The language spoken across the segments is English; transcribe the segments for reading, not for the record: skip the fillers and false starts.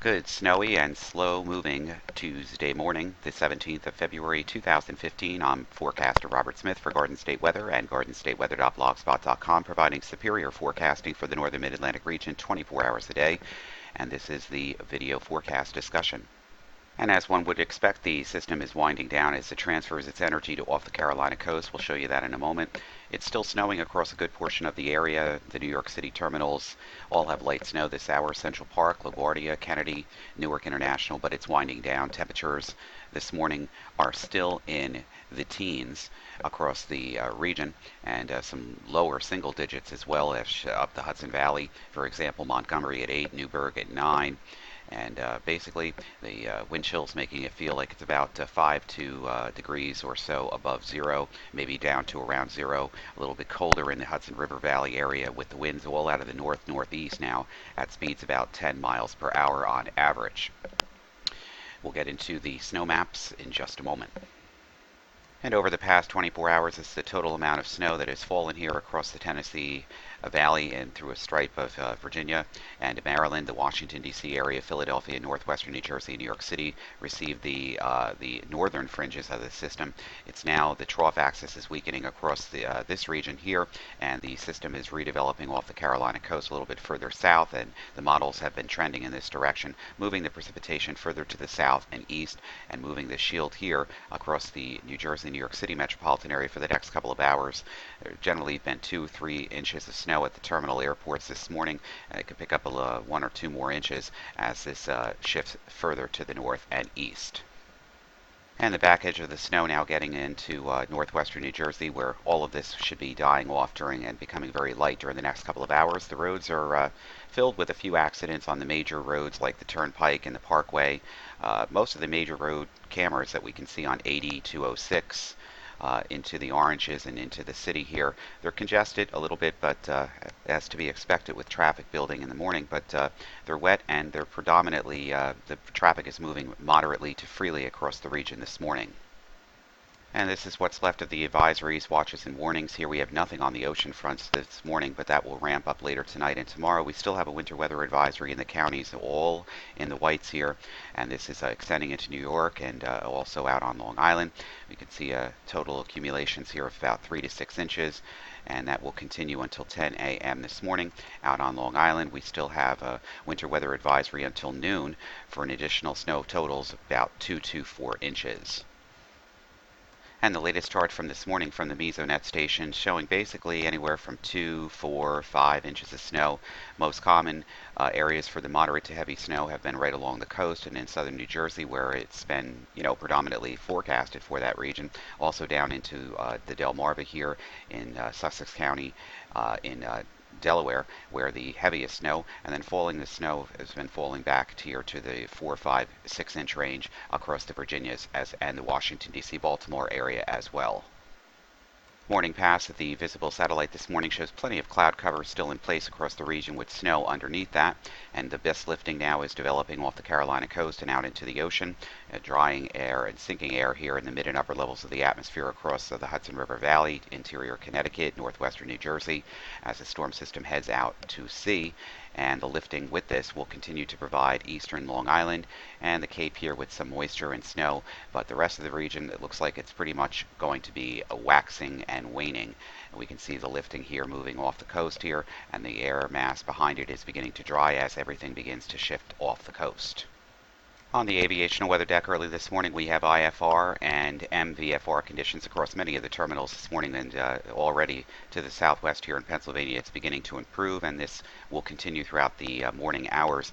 Good, snowy and slow-moving Tuesday morning, the 17th of February 2015. I'm forecaster Robert Smith for Garden State Weather and GardenStateWeather.blogspot.com, providing superior forecasting for the northern mid-Atlantic region 24 hours a day. And this is the video forecast discussion. And as one would expect, the system is winding down as it transfers its energy to off the Carolina coast. We'll show you that in a moment. It's still snowing across a good portion of the area. The New York City terminals all have light snow this hour. Central Park, LaGuardia, Kennedy, Newark International, but it's winding down. Temperatures this morning are still in the teens across the region, and some lower single digits as well as up the Hudson Valley. For example, Montgomery at 8, Newburgh at 9. And basically, the wind chill's making it feel like it's about 5 degrees or so above zero, maybe down to around zero. A little bit colder in the Hudson River Valley area, with the winds all out of the north-northeast now at speeds about 10 miles per hour on average. We'll get into the snow maps in just a moment. And over the past 24 hours, this is the total amount of snow that has fallen here across the Tennessee Valley and through a stripe of Virginia and Maryland. The Washington, D.C. area, Philadelphia, northwestern New Jersey, New York City received the northern fringes of the system. It's now the trough axis is weakening across this region here, and the system is redeveloping off the Carolina coast a little bit further south, and the models have been trending in this direction, moving the precipitation further to the south and east, and moving the shield here across the New Jersey, New York City metropolitan area for the next couple of hours. There generally been 2-3 inches of snow at the terminal airports this morning, and it could pick up 1 or 2 more inches as this shifts further to the north and east. And the back edge of the snow now getting into northwestern New Jersey, where all of this should be dying off during and becoming very light during the next couple of hours. The roads are filled with a few accidents on the major roads like the Turnpike and the Parkway. Most of the major road cameras that we can see on 80, 206, into the oranges and into the city here. They're congested a little bit, but as to be expected with traffic building in the morning, but they're wet and they're predominantly, the traffic is moving moderately to freely across the region this morning. And this is what's left of the advisories, watches, and warnings. Here we have nothing on the ocean fronts this morning, but that will ramp up later tonight and tomorrow. We still have a winter weather advisory in the counties, all in the whites here, and this is extending into New York and also out on Long Island. We can see total accumulations here of about 3 to 6 inches, and that will continue until 10 a.m. this morning. Out on Long Island, we still have a winter weather advisory until noon for an additional snow totals of about 2 to 4 inches. And the latest chart from this morning from the Mesonet station showing basically anywhere from 2, 4, 5 inches of snow. Most common areas for the moderate to heavy snow have been right along the coast and in southern New Jersey, where it's been, predominantly forecasted for that region. Also down into the Delmarva here in Sussex County, in Delaware, where the heaviest snow, and then the snow has been falling back here to the 4, 5, 6 inch range across the Virginias and the Washington, D.C., Baltimore area as well. Morning pass of the visible satellite this morning shows plenty of cloud cover still in place across the region with snow underneath that, and the best lifting now is developing off the Carolina coast and out into the ocean. Drying air and sinking air here in the mid and upper levels of the atmosphere across the Hudson River Valley, interior Connecticut, northwestern New Jersey, as the storm system heads out to sea. And the lifting with this will continue to provide eastern Long Island and the Cape here with some moisture and snow, but the rest of the region, it looks like it's pretty much going to be a waxing and waning. And we can see the lifting here moving off the coast here, and the air mass behind it is beginning to dry as everything begins to shift off the coast. On the aviational weather deck early this morning, we have IFR and MVFR conditions across many of the terminals this morning, and already to the southwest here in Pennsylvania, it's beginning to improve, and this will continue throughout the morning hours,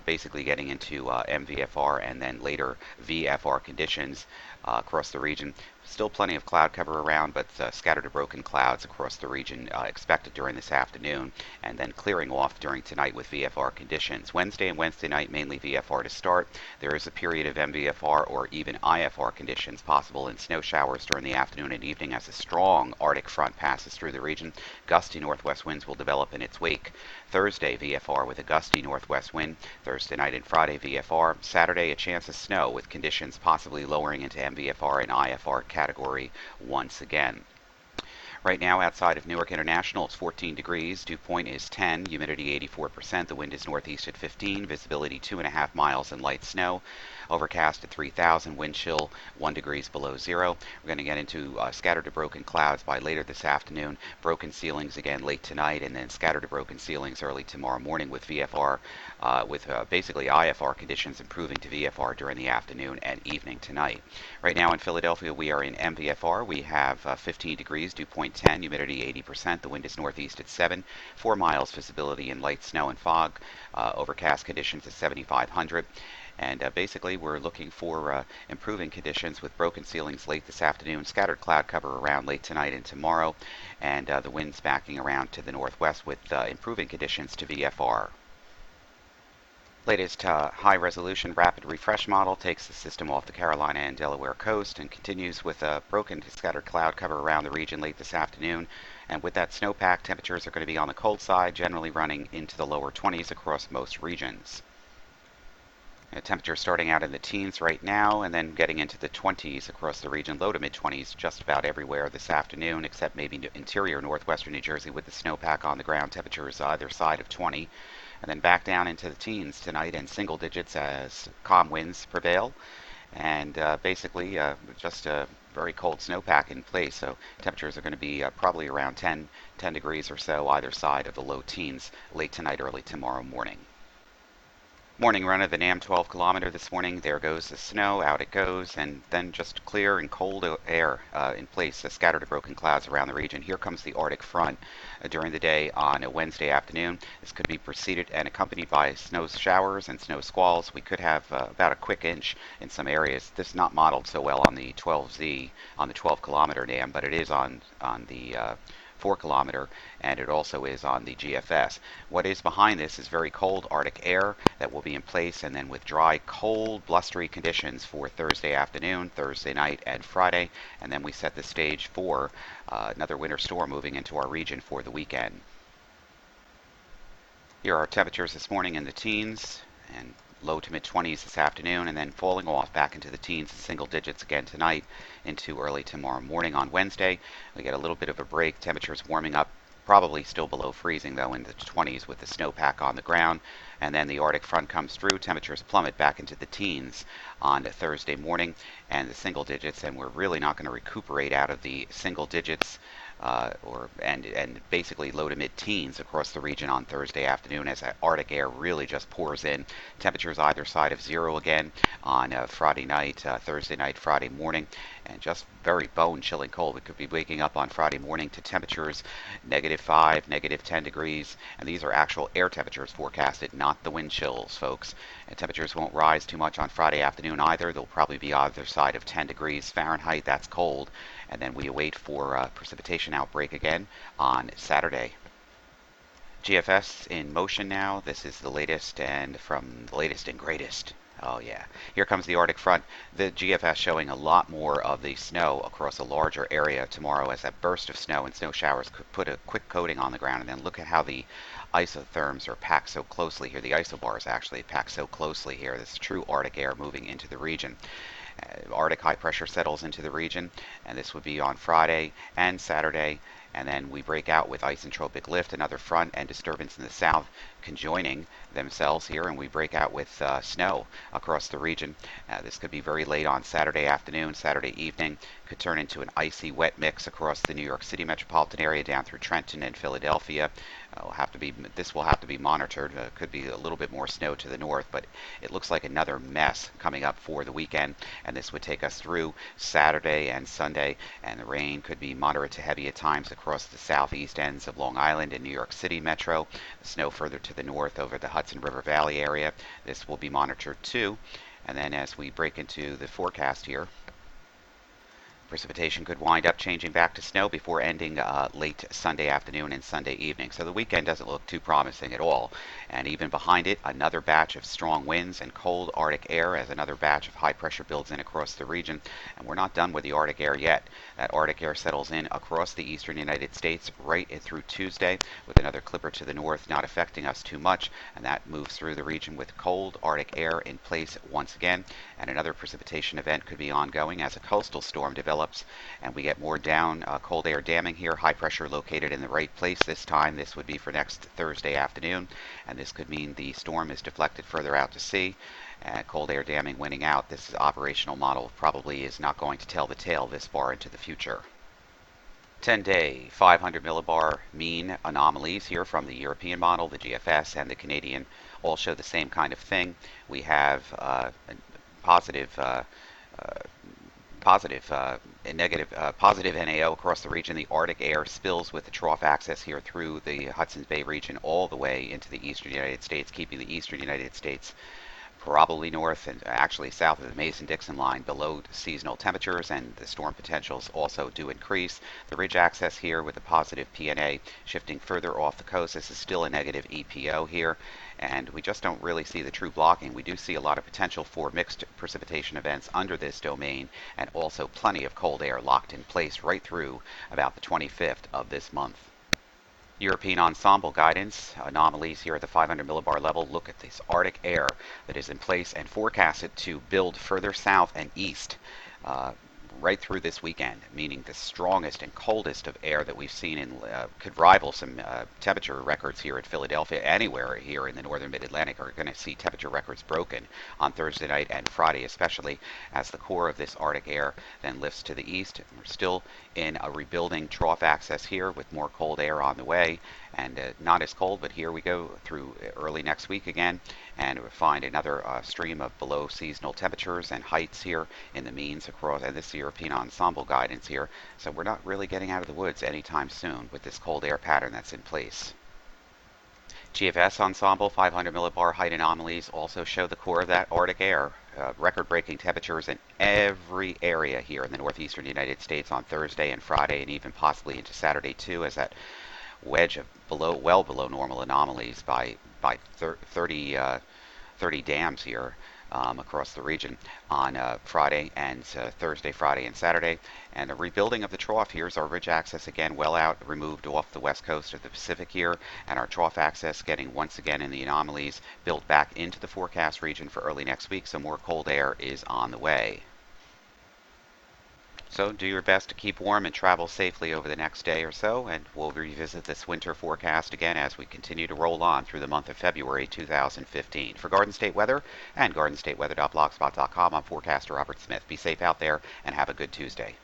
basically getting into MVFR and then later VFR conditions across the region. Still plenty of cloud cover around, but scattered to broken clouds across the region expected during this afternoon, and then clearing off during tonight with VFR conditions. Wednesday and Wednesday night, mainly VFR to start. There is a period of MVFR or even IFR conditions possible in snow showers during the afternoon and evening as a strong Arctic front passes through the region. Gusty northwest winds will develop in its wake. Thursday, VFR with a gusty northwest wind. Thursday night and Friday, VFR. Saturday, a chance of snow with conditions possibly lowering into MVFR and IFR category once again. Right now, outside of Newark International, it's 14 degrees. Dew point is 10, humidity 84%. The wind is northeast at 15, visibility 2.5 miles, and light snow. Overcast at 3,000, wind chill 1 degrees below zero. We're going to get into scattered to broken clouds by later this afternoon. Broken ceilings again late tonight, and then scattered to broken ceilings early tomorrow morning with VFR, with basically IFR conditions improving to VFR during the afternoon and evening tonight. Right now in Philadelphia, we are in MVFR. We have 15 degrees, dew point 10, humidity 80%. The wind is northeast at 7, 4 miles visibility in light snow and fog. Overcast conditions at 7,500. And basically, we're looking for improving conditions with broken ceilings late this afternoon, scattered cloud cover around late tonight and tomorrow, and the winds backing around to the northwest with improving conditions to VFR. Latest high-resolution rapid refresh model takes the system off the Carolina and Delaware coast and continues with a broken to scattered cloud cover around the region late this afternoon. And with that snowpack, temperatures are going to be on the cold side, generally running into the lower 20s across most regions. Temperatures starting out in the teens right now and then getting into the 20s across the region, low to mid-20s just about everywhere this afternoon, except maybe interior northwestern New Jersey with the snowpack on the ground, temperatures either side of 20. And then back down into the teens tonight and single digits as calm winds prevail. And basically just a very cold snowpack in place, so temperatures are going to be probably around 10 degrees or so either side of the low teens late tonight, early tomorrow morning. Morning run of the NAM 12 kilometer this morning. There goes the snow, out it goes, and then just clear and cold air in place, scattered to broken clouds around the region. Here comes the Arctic front during the day on a Wednesday afternoon. This could be preceded and accompanied by snow showers and snow squalls. We could have about a quick inch in some areas. This is not modeled so well on the 12Z, on the 12 kilometer NAM, but it is on the 4 kilometer, and it also is on the GFS. What is behind this is very cold Arctic air that will be in place, and then with dry, cold, blustery conditions for Thursday afternoon, Thursday night, and Friday, and then we set the stage for another winter storm moving into our region for the weekend. Here are temperatures this morning in the teens, and low to mid-20s this afternoon, and then falling off back into the teens and single digits again tonight into early tomorrow morning. On Wednesday, we get a little bit of a break. Temperatures warming up, probably still below freezing though, in the 20s with the snowpack on the ground. And then the Arctic front comes through. Temperatures plummet back into the teens on Thursday morning and the single digits, and we're really not going to recuperate out of the single digits and basically low to mid-teens across the region on Thursday afternoon as Arctic air really just pours in. Temperatures either side of zero again on Friday night, Thursday night, Friday morning, and just very bone-chilling cold. We could be waking up on Friday morning to temperatures -5, -10 degrees, and these are actual air temperatures forecasted, not the wind chills, folks. And temperatures won't rise too much on Friday afternoon either. They'll probably be either side of 10 degrees Fahrenheit. That's cold. And then we await for precipitation outbreak again on Saturday. GFS in motion now. This is the latest and from the latest and greatest. Oh yeah, here comes the Arctic front. The GFS showing a lot more of the snow across a larger area tomorrow as that burst of snow and snow showers could put a quick coating on the ground. And then look at how the isotherms are packed so closely here. The isobars actually packed so closely here. This is true Arctic air moving into the region. Arctic high pressure settles into the region, and this would be on Friday and Saturday. And then we break out with isentropic lift, another front and disturbance in the south conjoining themselves here, and we break out with snow across the region. This could be very late on Saturday afternoon, Saturday evening. Could turn into an icy wet mix across the New York City metropolitan area down through Trenton and Philadelphia. This will have to be monitored. Could be a little bit more snow to the north, but it looks like another mess coming up for the weekend, and this would take us through Saturday and Sunday, and the rain could be moderate to heavy at times across the southeast ends of Long Island and New York City metro. The snow further to the north over the Hudson River Valley area. This will be monitored too. And then as we break into the forecast here, precipitation could wind up changing back to snow before ending late Sunday afternoon and Sunday evening. So the weekend doesn't look too promising at all. And even behind it, another batch of strong winds and cold Arctic air as another batch of high pressure builds in across the region. And we're not done with the Arctic air yet. That Arctic air settles in across the eastern United States right through Tuesday with another clipper to the north not affecting us too much. And that moves through the region with cold Arctic air in place once again. And another precipitation event could be ongoing as a coastal storm develops develops and we get more down cold air damming here, high pressure located in the right place this time. This would be for next Thursday afternoon, and this could mean the storm is deflected further out to sea. Cold air damming winning out. This operational model probably is not going to tell the tale this far into the future. 10-day 500 millibar mean anomalies here from the European model, the GFS, and the Canadian all show the same kind of thing. We have positive and negative positive NAO across the region. The Arctic air spills with the trough axis here through the Hudson's Bay region all the way into the eastern United States, keeping the eastern United States probably north and actually south of the Mason-Dixon line below seasonal temperatures, and the storm potentials also do increase. The ridge axis here with a positive PNA shifting further off the coast. This is still a negative EPO here, and we just don't really see the true blocking. We do see a lot of potential for mixed precipitation events under this domain, and also plenty of cold air locked in place right through about the 25th of this month. European ensemble guidance anomalies here at the 500 millibar level. Look at this Arctic air that is in place and forecasted to build further south and east right through this weekend, meaning the strongest and coldest of air that we've seen in could rival some temperature records here at Philadelphia. Anywhere here in the northern mid-Atlantic are going to see temperature records broken on Thursday night and Friday, especially as the core of this Arctic air then lifts to the east. We're still in a rebuilding trough axis here with more cold air on the way, and not as cold, but here we go through early next week again, and we'll find another stream of below seasonal temperatures and heights here in the means across, and this European ensemble guidance here. So we're not really getting out of the woods anytime soon with this cold air pattern that's in place. GFS ensemble 500 millibar height anomalies also show the core of that Arctic air. Record-breaking temperatures in every area here in the northeastern United States on Thursday and Friday, and even possibly into Saturday too, as that wedge of well below normal anomalies by 30 dams here across the region on Friday and Thursday, Friday, and Saturday. And the rebuilding of the trough. Here's our ridge axis again, well out, removed off the west coast of the Pacific here, and our trough axis getting once again in the anomalies, built back into the forecast region for early next week. So more cold air is on the way. So do your best to keep warm and travel safely over the next day or so, and we'll revisit this winter forecast again as we continue to roll on through the month of February 2015. For Garden State Weather and GardenStateWeather.blogspot.com, I'm forecaster Robert Smith. Be safe out there and have a good Tuesday.